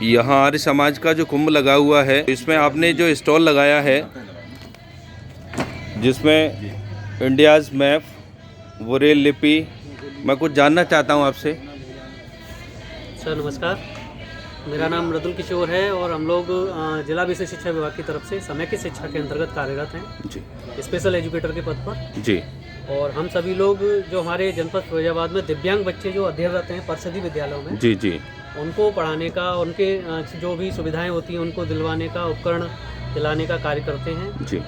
यहाँ आर्य समाज का जो कुंभ लगा हुआ है, इसमें आपने जो स्टॉल लगाया है जिसमें इंडियाज़ मैप, ब्रेल लिपि, मैं कुछ जानना चाहता हूँ आपसे। सर नमस्कार, मेरा नाम मृदुल किशोर है और हम लोग जिला विशेष शिक्षा विभाग की तरफ से समेकित शिक्षा के अंतर्गत कार्यरत हैं जी, स्पेशल एजुकेटर के पद पर जी। और हम सभी लोग जो हमारे जनपद फिरोजाबाद में दिव्यांग बच्चे जो अध्ययनरत हैं परिषदी विद्यालयों में, जी जी, उनको पढ़ाने का, उनके जो भी सुविधाएं होती हैं उनको दिलवाने का, उपकरण दिलाने का कार्य करते हैं जी।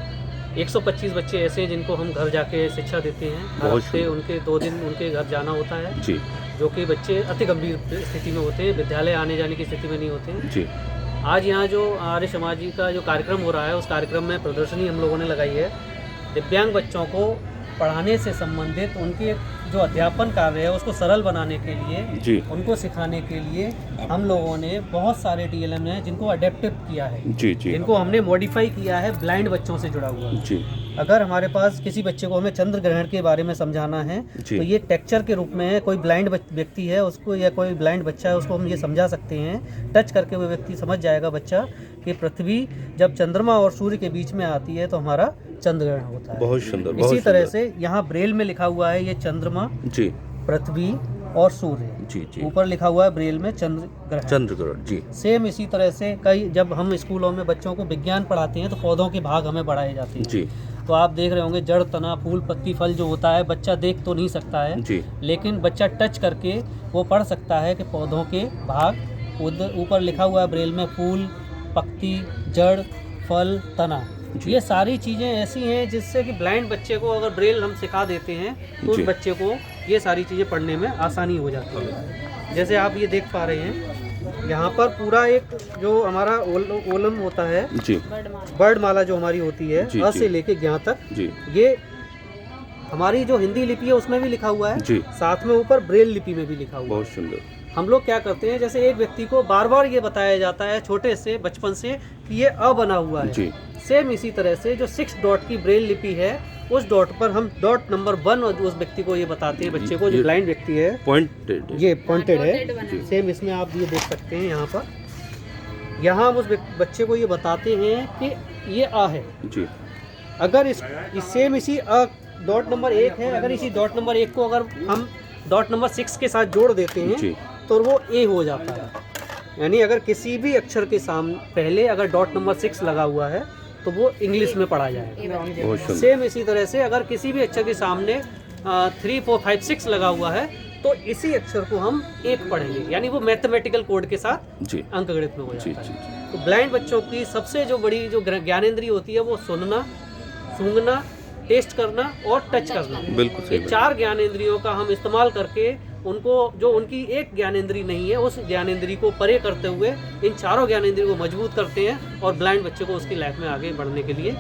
125 बच्चे ऐसे हैं जिनको हम घर जाके शिक्षा देते हैं। हर हफ्ते उनके 2 दिन उनके घर जाना होता है जी, जो कि बच्चे अति गंभीर स्थिति में होते हैं, विद्यालय आने जाने की स्थिति में नहीं होते हैं जी। आज यहाँ जो आर्य समाज जी का जो कार्यक्रम हो रहा है उस कार्यक्रम में प्रदर्शनी हम लोगों ने लगाई है। दिव्यांग बच्चों को पढ़ाने से संबंधित उनके जो अध्यापन कार्य है उसको सरल बनाने के लिए जी, उनको सिखाने के लिए हम लोगों ने बहुत सारे TLM हैं जिनको अडेप्टिव किया है, जी जी, जिनको हमने मॉडिफाई किया है ब्लाइंड बच्चों से जुड़ा हुआ। जी। अगर हमारे पास किसी बच्चे को हमें चंद्र ग्रहण के बारे में समझाना है जी। तो ये टेक्चर के रूप में है। कोई ब्लाइंड व्यक्ति है उसको, या कोई ब्लाइंड बच्चा है उसको हम ये समझा सकते हैं, टच करके वो व्यक्ति समझ जाएगा बच्चा कि पृथ्वी जब चंद्रमा और सूर्य के बीच में आती है तो हमारा चंद्र ग्रहण होता है। बहुत सुंदर। इसी तरह से यहाँ ब्रेल में लिखा हुआ है ये चंद्रमा, जी, पृथ्वी और सूर्य, जी जी। ऊपर लिखा हुआ है ब्रेल में चंद्र ग्रहण। चंद्र ग्रहण, जी। सेम इसी तरह से कई, जब हम स्कूलों में बच्चों को विज्ञान पढ़ाते हैं तो पौधों के भाग हमें बढ़ाए जाते हैं। जी, तो आप देख रहे होंगे जड़, तना, फूल, पत्ती, फल जो होता है बच्चा देख तो नहीं सकता है जी, लेकिन बच्चा टच करके वो पढ़ सकता है कि पौधों के भाग। उधर ऊपर लिखा हुआ है ब्रेल में फूल, पत्ती, जड़, फल, तना। ये सारी चीज़ें ऐसी हैं जिससे कि ब्लाइंड बच्चे को अगर ब्रेल हम सिखा देते हैं तो उस जी। बच्चे को ये सारी चीज़ें पढ़ने में आसानी हो जाती है। जैसे आप ये देख पा रहे हैं यहाँ पर पूरा एक जो हमारा ओलम होता है, जी, बर्ड माला जो हमारी होती है, जी, अ जी। से लेके ज्ञ तक, जी, ये हमारी जो हिंदी लिपि है उसमें भी लिखा हुआ है, जी। साथ में ऊपर ब्रेल लिपि में भी लिखा हुआ है। बहुत सुंदर। हम लोग क्या करते हैं, जैसे एक व्यक्ति को बार बार ये बताया जाता है छोटे से बचपन से कि ये अ बना हुआ है, जी, सेम इसी तरह से जो 6 डॉट की ब्रेल लिपि है उस डॉट पर हम डॉट नंबर 1 और उस व्यक्ति को ये बताते हैं, बच्चे को जो ब्लाइंड व्यक्ति है, पॉइंटेड, ये पॉइंटेड है। सेम इसमें आप ये देख सकते हैं यहाँ पर, यहाँ हम उस बच्चे को ये बताते हैं कि ये अ है। जी, अगर इस सेम इसी अ डॉट नंबर 1 है, अगर इसी डॉट नंबर 1 को अगर हम डॉट नंबर 6 के साथ जोड़ देते हैं जी, तो वो ए हो जाता है। यानी अगर किसी भी अक्षर के सामने पहले अगर डॉट नंबर 6 लगा हुआ है तो वो इंग्लिश में पढ़ा जाएगा। बहुत सुंदर। सेम इसी तरह से अगर किसी भी अक्षर के सामने 3, 4, 5, 6 लगा हुआ है तो इसी अक्षर को हम 1 पढ़ेंगे, यानी वो मैथमेटिकल कोड के साथ जी, अंकगणित में हो जी, जाता जी, है। तो ब्लाइंड बच्चों की सबसे जो बड़ी जो ज्ञानेंद्रिय होती है वो सुनना, सूंघना, टेस्ट करना और टच करना। बिल्कुल सही ये 4 ज्ञानेंद्रियों का हम इस्तेमाल करके उनको, जो उनकी एक ज्ञानेंद्रिय नहीं है उस ज्ञानेंद्रिय को परे करते हुए इन चारों ज्ञानेंद्रिय को मजबूत करते हैं और ब्लाइंड बच्चे को उसकी लाइफ में आगे बढ़ने के लिए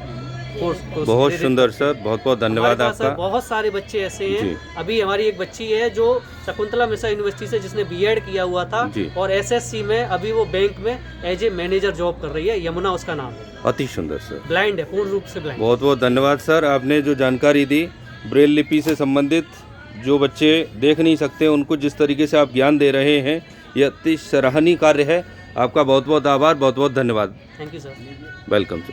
बहुत सुंदर सर, बहुत बहुत धन्यवाद आपका। बहुत सारे बच्चे ऐसे जी। हैं। अभी हमारी एक बच्ची है जो शकुंतला मिश्रा यूनिवर्सिटी से, जिसने B.Ed किया हुआ था जी। और SSC में अभी वो बैंक में एज ए मैनेजर जॉब कर रही है, यमुना उसका नाम है। अति सुंदर सर, ब्लाइंड है, पूर्ण रूप से ब्लाइंड। बहुत बहुत धन्यवाद सर, आपने जो जानकारी दी ब्रेल लिपि से संबंधित। जो बच्चे देख नहीं सकते उनको जिस तरीके से आप ज्ञान दे रहे हैं, यह अति सराहनीय कार्य है। आपका बहुत बहुत आभार, बहुत बहुत धन्यवाद। Thank you sir. Welcome sir.